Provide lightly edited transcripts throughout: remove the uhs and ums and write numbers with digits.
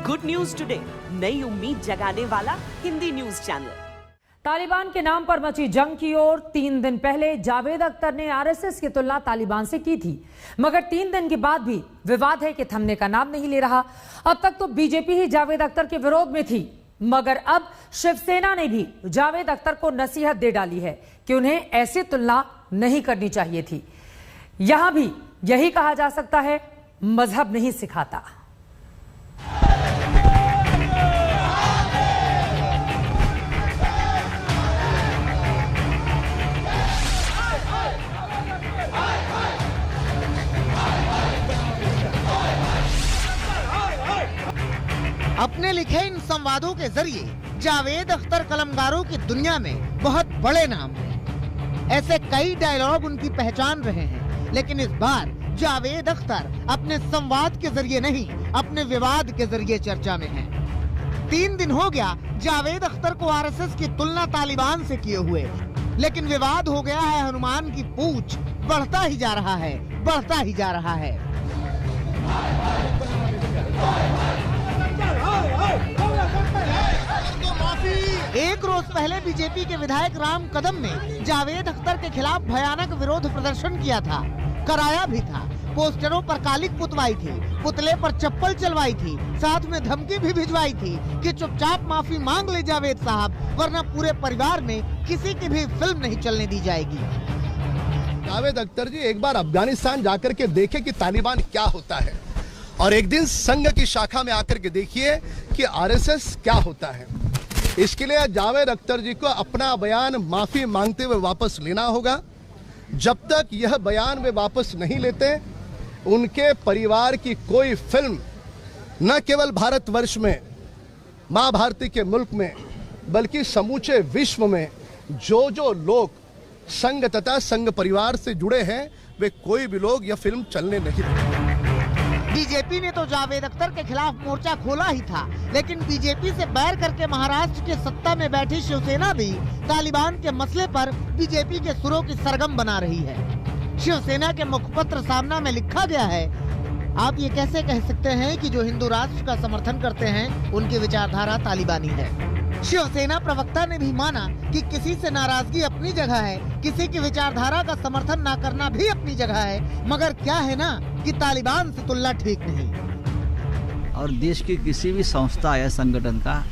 Good news today, नई उम्मीद जगाने वाला हिंदी न्यूज चैनल। तालिबान के नाम पर मची जंग की ओर 3 दिन पहले जावेद अख्तर ने आरएसएस की तुलना तालिबान से की थी, मगर 3 दिन के बाद भी विवाद है कि थमने का नाम नहीं ले रहा। अब तक तो बीजेपी ही जावेद अख्तर के विरोध में थी, मगर अब शिवसेना ने भी जावेद अख्तर को नसीहत दे डाली है कि उन्हें ऐसी तुलना नहीं करनी चाहिए थी। यहां भी यही कहा जा सकता है, मजहब नहीं सिखाता। अपने लिखे इन संवादों के जरिए जावेद अख्तर कलमगारों की दुनिया में बहुत बड़े नाम हैं। ऐसे कई डायलॉग उनकी पहचान रहे हैं, लेकिन इस बार जावेद अख्तर अपने संवाद के जरिए नहीं, अपने विवाद के जरिए चर्चा में हैं। 3 दिन हो गया जावेद अख्तर को आरएसएस की तुलना तालिबान से किए हुए, लेकिन विवाद हो गया है हनुमान की पूंछ। बढ़ता ही जा रहा है, बढ़ता ही जा रहा है। एक रोज पहले बीजेपी के विधायक राम कदम ने जावेद अख्तर के खिलाफ भयानक विरोध प्रदर्शन किया था, कराया भी था। पोस्टरों पर कालिक पुतवाई थी, पुतले पर चप्पल चलवाई थी, साथ में धमकी भी भिजवाई थी कि चुपचाप माफी मांग ले जावेद साहब, वरना पूरे परिवार में किसी की भी फिल्म नहीं चलने दी जाएगी। जावेद अख्तर जी एक बार अफगानिस्तान जाकर के देखे कि तालिबान क्या होता है, और एक दिन संघ की शाखा में आकर के देखिए कि आरएसएस क्या होता है। इसके लिए जावेद अख्तर जी को अपना बयान माफी मांगते हुए वापस लेना होगा। जब तक यह बयान वे वापस नहीं लेते, उनके परिवार की कोई फिल्म न केवल भारतवर्ष में, मां भारती के मुल्क में, बल्कि समूचे विश्व में जो लोग संघ तथा संघ परिवार से जुड़े हैं, वे कोई भी लोग यह फिल्म चलने नहीं देंगे। बीजेपी ने तो जावेद अख्तर के खिलाफ मोर्चा खोला ही था, लेकिन बीजेपी से बैर करके महाराष्ट्र के सत्ता में बैठी शिवसेना भी तालिबान के मसले पर बीजेपी के सुरों की सरगम बना रही है। शिवसेना के मुखपत्र सामना में लिखा गया है, आप ये कैसे कह सकते हैं कि जो हिंदू राष्ट्र का समर्थन करते हैं उनकी विचारधारा तालिबानी है। शिवसेना प्रवक्ता ने भी माना कि किसी से नाराजगी अपनी जगह है, किसी की विचारधारा का समर्थन न करना भी अपनी जगह है, मगर क्या है ना कि तालिबान से तुलना ठीक नहीं। और देश की किसी भी संस्था या संगठन का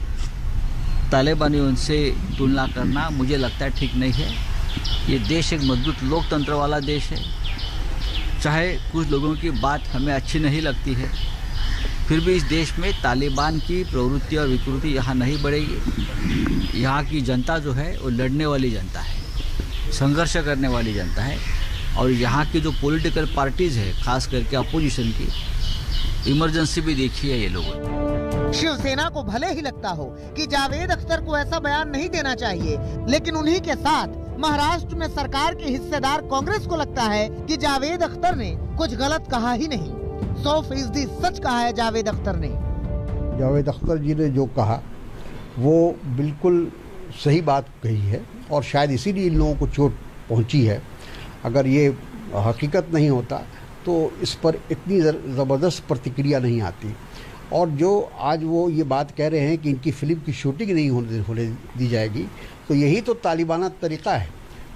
तालिबानियों से तुलना करना मुझे लगता है ठीक नहीं है। ये देश एक मजबूत लोकतंत्र वाला देश है। चाहे कुछ लोगों की बात हमें अच्छी नहीं लगती है, फिर भी इस देश में तालिबान की प्रवृत्ति और विकृति यहाँ नहीं बढ़ेगी। यहाँ की जनता जो है वो लड़ने वाली जनता है, संघर्ष करने वाली जनता है, और यहाँ की जो पॉलिटिकल पार्टीज है, खास करके अपोजिशन की, इमरजेंसी भी देखी है ये लोगों। शिवसेना को भले ही लगता हो कि जावेद अख्तर को ऐसा बयान नहीं देना चाहिए, लेकिन उन्हीं के साथ महाराष्ट्र में सरकार के हिस्सेदार कांग्रेस को लगता है कि जावेद अख्तर ने कुछ गलत कहा ही नहीं, 100% सच कहा है जावेद अख्तर ने। जावेद अख्तर जी ने जो कहा वो बिल्कुल सही बात कही है, और शायद इसीलिए इन लोगों को चोट पहुंची है। अगर ये हकीकत नहीं होता तो इस पर इतनी ज़बरदस्त प्रतिक्रिया नहीं आती। और जो आज वो ये बात कह रहे हैं कि इनकी फिल्म की शूटिंग नहीं होने दी जाएगी, तो यही तो तालिबाना तरीक़ा है।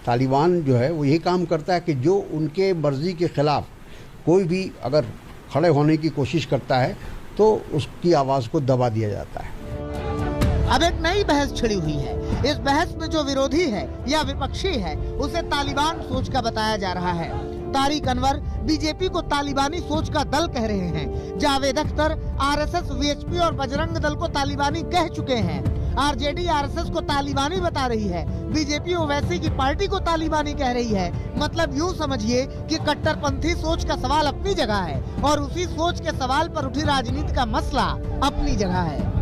तालिबान जो है वो यही काम करता है कि जो उनके मर्ज़ी के ख़िलाफ़ कोई भी अगर खड़े होने की कोशिश करता है तो उसकी आवाज़ को दबा दिया जाता है। अब एक नई बहस छिड़ी हुई है। इस बहस में जो विरोधी है या विपक्षी है, उसे तालिबान सोच का बताया जा रहा है। तारिक अनवर बीजेपी को तालिबानी सोच का दल कह रहे हैं। जावेद अख्तर आरएसएस, वीएचपी और बजरंग दल को तालिबानी कह चुके हैं। आरजेडी आरएसएस को तालिबानी बता रही है, बीजेपी ओवैसी की पार्टी को तालिबानी कह रही है। मतलब यूँ समझिए कि कट्टरपंथी सोच का सवाल अपनी जगह है, और उसी सोच के सवाल पर उठी राजनीति का मसला अपनी जगह है।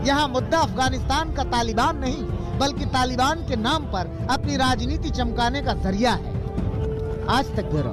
यहाँ मुद्दा अफगानिस्तान का तालिबान नहीं, बल्कि तालिबान के नाम पर अपनी राजनीति चमकाने का जरिया है। आज तक ब्यूरो।